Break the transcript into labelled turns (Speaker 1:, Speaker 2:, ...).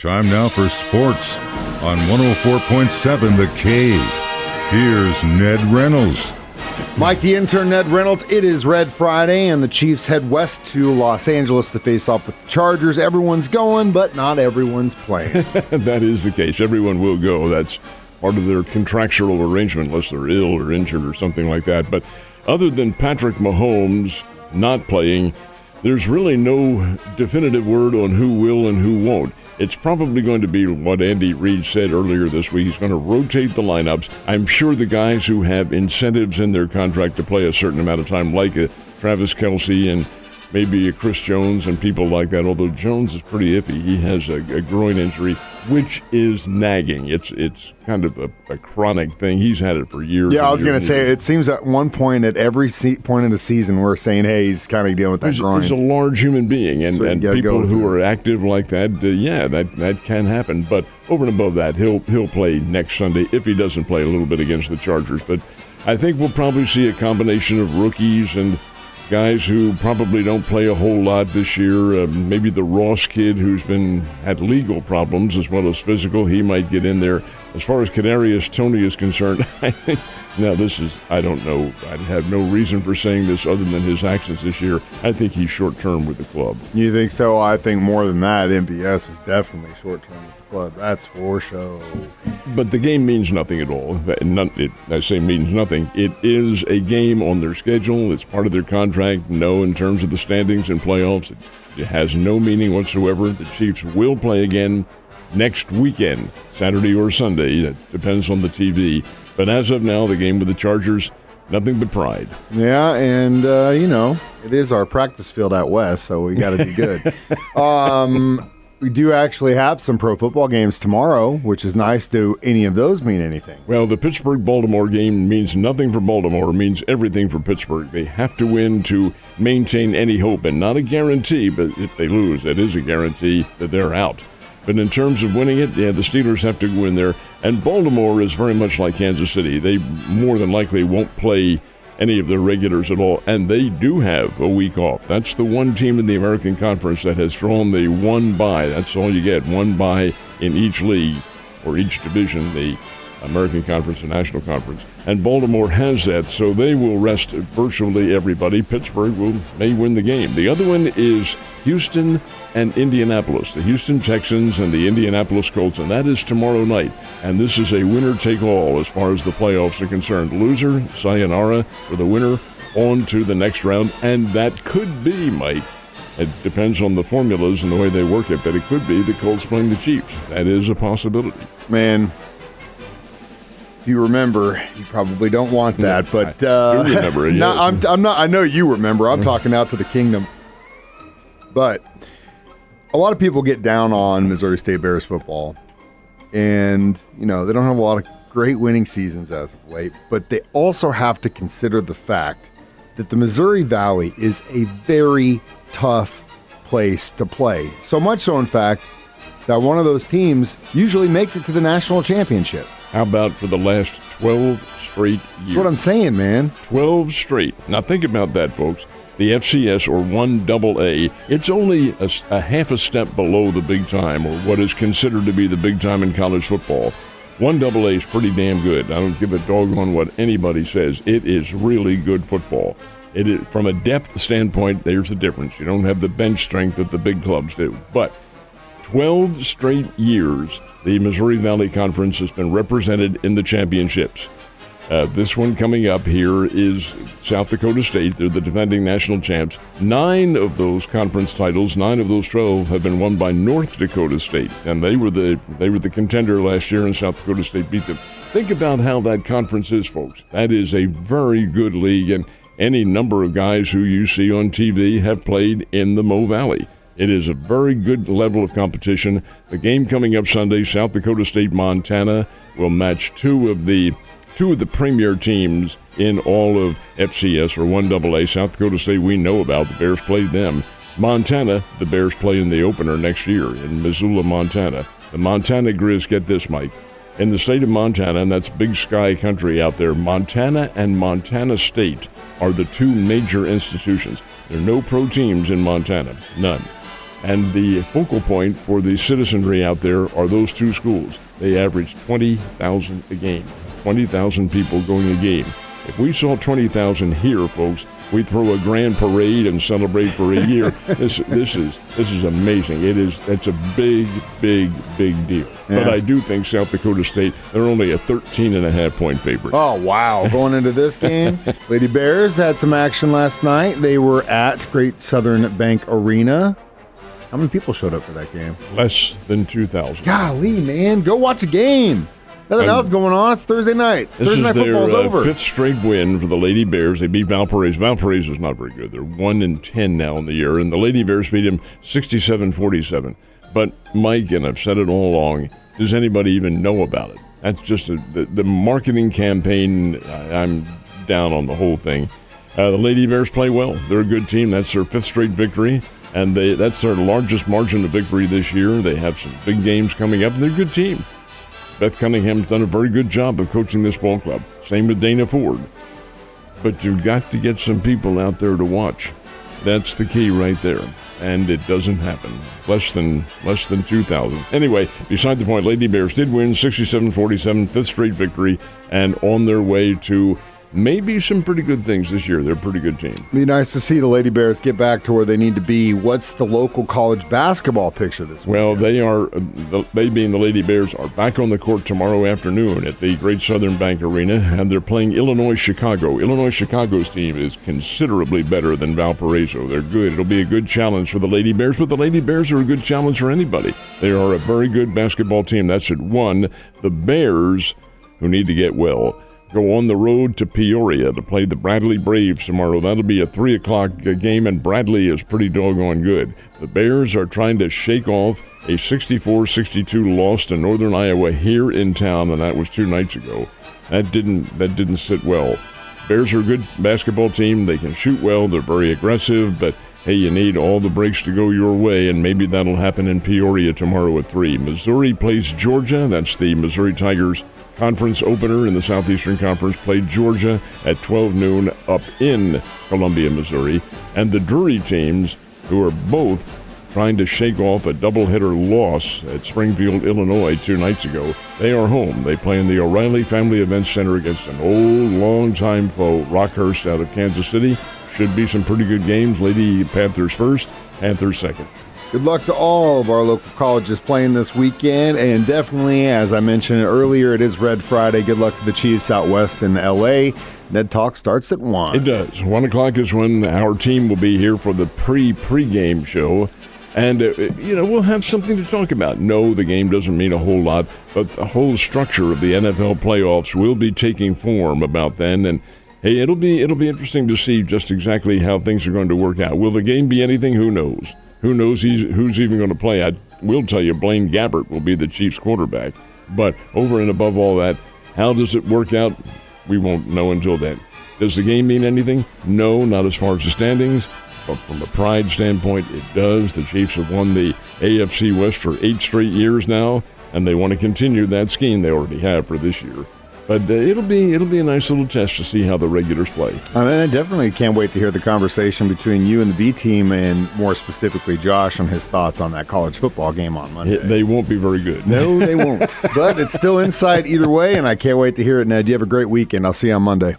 Speaker 1: Time now for sports on 104.7 The Cave. Here's Ned Reynolds.
Speaker 2: Mike, the intern, Ned Reynolds. It is Red Friday, and the Chiefs head west to Los Angeles to face off with the Chargers. Everyone's going, but not everyone's playing.
Speaker 3: That is the case. Everyone will go. That's part of their contractual arrangement, unless they're ill or injured or something like that. But other than Patrick Mahomes not playing, there's really no definitive word on who will and who won't. It's probably going to be what Andy Reid said earlier this week. He's going to rotate the lineups. I'm sure the guys who have incentives in their contract to play a certain amount of time, like Travis Kelce and maybe a Chris Jones and people like that, although Jones is pretty iffy. He has a groin injury, which is nagging. It's kind of a chronic thing. He's had it for years.
Speaker 2: Yeah, I was going to say, it seems at one point at every point of the season we're saying, hey, he's kind of dealing with that groin.
Speaker 3: He's a large human being, and people who are active like that, that can happen. But over and above that, he'll play next Sunday if he doesn't play a little bit against the Chargers. But I think we'll probably see a combination of rookies and guys who probably don't play a whole lot this year. Maybe the Ross kid who's had legal problems as well as physical, he might get in there. As far as Kadarius Toney is concerned, I think, I don't know. I have no reason for saying this other than his actions this year. I think he's short-term with the club.
Speaker 2: You think so? I think more than that, MBS is definitely short-term with the club. That's for sure.
Speaker 3: But the game means nothing at all. I say means nothing. It is a game on their schedule. It's part of their contract. No, in terms of the standings and playoffs, it has no meaning whatsoever. The Chiefs will play again next weekend, Saturday or Sunday. That depends on the TV. But as of now, the game with the Chargers, nothing but pride.
Speaker 2: Yeah, and, it is our practice field out west, so we got to be good. We do actually have some pro football games tomorrow, which is nice. Do any of those mean anything?
Speaker 3: Well, the Pittsburgh-Baltimore game means nothing for Baltimore. It means everything for Pittsburgh. They have to win to maintain any hope, and not a guarantee, but if they lose, it is a guarantee that they're out. But in terms of winning it, the Steelers have to go in there. And Baltimore is very much like Kansas City. They more than likely won't play any of their regulars at all, and they do have a week off. That's the one team in the American Conference that has drawn the one bye. That's all you get, one bye in each league or each division, the American Conference and National Conference. And Baltimore has that, so they will rest virtually everybody. Pittsburgh may win the game. The other one is Houston and Indianapolis, the Houston Texans and the Indianapolis Colts, and that is tomorrow night. And this is a winner-take-all as far as the playoffs are concerned. Loser, sayonara for the winner, on to the next round. And that could be, Mike, it depends on the formulas and the way they work it, but it could be the Colts playing the Chiefs. That is a possibility.
Speaker 2: Man, if you remember, you probably don't want that, but
Speaker 3: I do remember it.
Speaker 2: No, I'm not. I know you remember. I'm talking out to the kingdom. But a lot of people get down on Missouri State Bears football, and they don't have a lot of great winning seasons as of late. But they also have to consider the fact that the Missouri Valley is a very tough place to play. So much so, in fact, that one of those teams usually makes it to the national championship.
Speaker 3: How about for the last 12 straight years?
Speaker 2: That's what I'm saying, man.
Speaker 3: 12 straight. Now think about that, folks. The FCS, or 1AA, it's only a half a step below the big time, or what is considered to be the big time in college football. 1AA is pretty damn good. I don't give a doggone what anybody says. It is really good football. It is, from a depth standpoint, there's the difference. You don't have the bench strength that the big clubs do. But 12 straight years, the Missouri Valley Conference has been represented in the championships. This one coming up here is South Dakota State. They're the defending national champs. 9 of those conference titles, 9 of those 12, have been won by North Dakota State, and they were the contender last year, and South Dakota State beat them. Think about how that conference is, folks. That is a very good league, and any number of guys who you see on TV have played in the Mo Valley. It is a very good level of competition. The game coming up Sunday, South Dakota State, Montana, will match two of the premier teams in all of FCS, or 1AA. South Dakota State we know about. The Bears played them. Montana, the Bears play in the opener next year in Missoula, Montana. The Montana Grizz, get this, Mike. In the state of Montana, and that's big sky country out there, Montana and Montana State are the two major institutions. There are no pro teams in Montana, none. And the focal point for the citizenry out there are those two schools. They average 20,000 a game. 20,000 people going a game. If we saw 20,000 here, folks, we'd throw a grand parade and celebrate for a year. This is amazing. It's a big deal. Yeah. But I do think South Dakota State, they're only a 13.5-point favorite.
Speaker 2: Oh, wow. Going into this game, Lady Bears had some action last night. They were at Great Southern Bank Arena. How many people showed up for that game?
Speaker 3: Less than 2,000.
Speaker 2: Golly, man. Go watch a game. Nothing else going on. It's Thursday night.
Speaker 3: Thursday night
Speaker 2: football's over.
Speaker 3: This is their fifth straight win for the Lady Bears. They beat Valparaiso. Valparaiso's not very good. They're 1-10 now in the year, and the Lady Bears beat them 67-47. But, Mike, and I've said it all along, does anybody even know about it? That's just the marketing campaign. I'm down on the whole thing. The Lady Bears play well. They're a good team. That's their fifth straight victory, and that's their largest margin of victory this year. They have some big games coming up, and they're a good team. Beth Cunningham's done a very good job of coaching this ball club. Same with Dana Ford. But you've got to get some people out there to watch. That's the key right there. And it doesn't happen. Less than 2,000. Anyway, beside the point, Lady Bears did win 67-47, fifth straight victory, and on their way to maybe some pretty good things this year. They're a pretty good team.
Speaker 2: Be nice to see the Lady Bears get back to where they need to be. What's the local college basketball picture this week?
Speaker 3: Well, they being the Lady Bears, are back on the court tomorrow afternoon at the Great Southern Bank Arena, and they're playing Illinois-Chicago. Illinois-Chicago's team is considerably better than Valparaiso. They're good. It'll be a good challenge for the Lady Bears, but the Lady Bears are a good challenge for anybody. They are a very good basketball team. That's at 1. The Bears, who need to get well, go on the road to Peoria to play the Bradley Braves tomorrow. That'll be a 3 o'clock game, and Bradley is pretty doggone good. The Bears are trying to shake off a 64-62 loss to Northern Iowa here in town, and that was 2 nights ago. That didn't sit well. Bears are a good basketball team. They can shoot well. They're very aggressive, but hey, you need all the breaks to go your way, and maybe that'll happen in Peoria tomorrow at 3. Missouri plays Georgia. That's the Missouri Tigers conference opener in the Southeastern Conference. Played Georgia at 12 noon up in Columbia, Missouri. And the Drury teams, who are both trying to shake off a doubleheader loss at Springfield, Illinois 2 nights ago, they are home. They play in the O'Reilly Family Event Center against an old, long-time foe, Rockhurst out of Kansas City. Should be some pretty good games. Lady Panthers first, Panthers second.
Speaker 2: Good luck to all of our local colleges playing this weekend, and definitely, as I mentioned earlier, it is Red Friday. Good luck to the Chiefs out west in L.A. Ned Talk starts at 1.
Speaker 3: It does. 1 o'clock is when our team will be here for the pre-game show, and we'll have something to talk about. No, the game doesn't mean a whole lot, but the whole structure of the NFL playoffs will be taking form about then, and hey, it'll be interesting to see just exactly how things are going to work out. Will the game be anything? Who knows? Who knows who's even going to play? I will tell you, Blaine Gabbert will be the Chiefs quarterback. But over and above all that, how does it work out? We won't know until then. Does the game mean anything? No, not as far as the standings. But from a pride standpoint, it does. The Chiefs have won the AFC West for 8 straight years now, and they want to continue that scheme they already have for this year. But it'll be a nice little test to see how the regulars play.
Speaker 2: And I definitely can't wait to hear the conversation between you and the B team, and more specifically Josh on his thoughts on that college football game on Monday.
Speaker 3: They won't be very good.
Speaker 2: No, they won't. But it's still insight either way, and I can't wait to hear it, Ned. You have a great weekend. I'll see you on Monday.